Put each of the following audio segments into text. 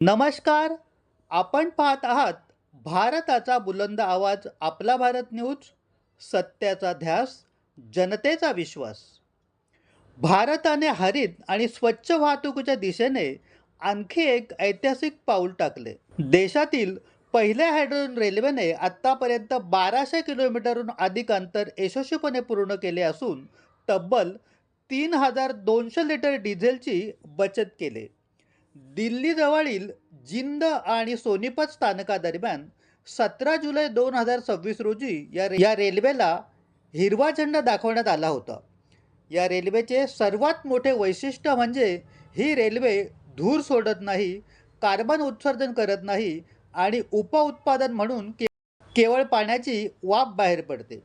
नमस्कार. आपण पाहत आहात भारताचा बुलंद आवाज आपला भारत न्यूज. सत्याचा ध्यास, जनतेचा विश्वास. भारताने हरित आणि स्वच्छ वाहतुकीच्या दिशेने आणखी एक ऐतिहासिक पाऊल टाकले. देशातील पहिल्या हायड्रोजन रेल्वेने आत्तापर्यंत 1200 किलोमीटरहून अधिक अंतर यशस्वीपणे पूर्ण केले असून तब्बल 3200 लिटर डिझेलची बचत केली. दिल्लीजवळील जिंद आणि सोनीपत स्थानकादरम्यान 17 जुलै 2026 रोजी या रेल्वेला हिरवा झेंडा दाखवण्यात आला होता. या रेल्वेचे सर्वात मोठे वैशिष्ट्य म्हणजे ही रेल्वे धूर सोडत नाही, कार्बन उत्सर्जन करत नाही आणि उपउत्पादन म्हणून केवळ पाण्याची वाफ बाहेर पडते.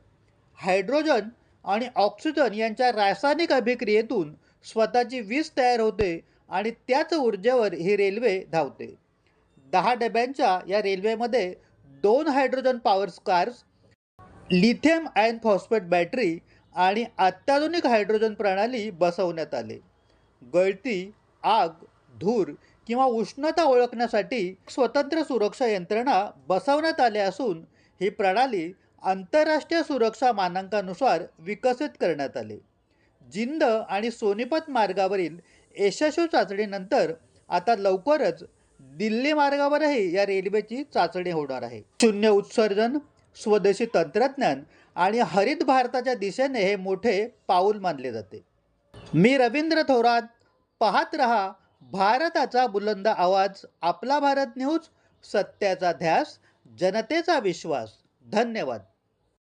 हायड्रोजन आणि ऑक्सिजन यांच्या रासायनिक अभिक्रियेतून स्वतःची वीज तयार होते आणि त्याच ऊर्जेवर ही रेल्वे धावते. 10 डब्यांच्या या रेल्वेमध्ये 2 hydrogen power cars, lithium ion phosphate battery आणि अत्याधुनिक हायड्रोजन प्रणाली बसवण्यात आली. गळती, आग, धूर किंवा उष्णता ओळखण्यासाठी स्वतंत्र सुरक्षा यंत्रणा बसवण्यात आल्या असून ही प्रणाली आंतरराष्ट्रीय सुरक्षा मानकांनुसार विकसित करण्यात आली. जिंद आणि सोनीपत मार्गावरील यशस्वी चाचणीनंतर आता लवकरच दिल्ली मार्गावरही या रेल्वेची चाचणी होणार आहे. शून्य उत्सर्जन, स्वदेशी तंत्रज्ञान आणि हरित भारताच्या दिशेने हे मोठे पाऊल मानले जाते. मी रवींद्र थोरात. पाहत रहा भारताचा बुलंद आवाज आपला भारत न्यूज. सत्याचा ध्यास, जनतेचा विश्वास. धन्यवाद.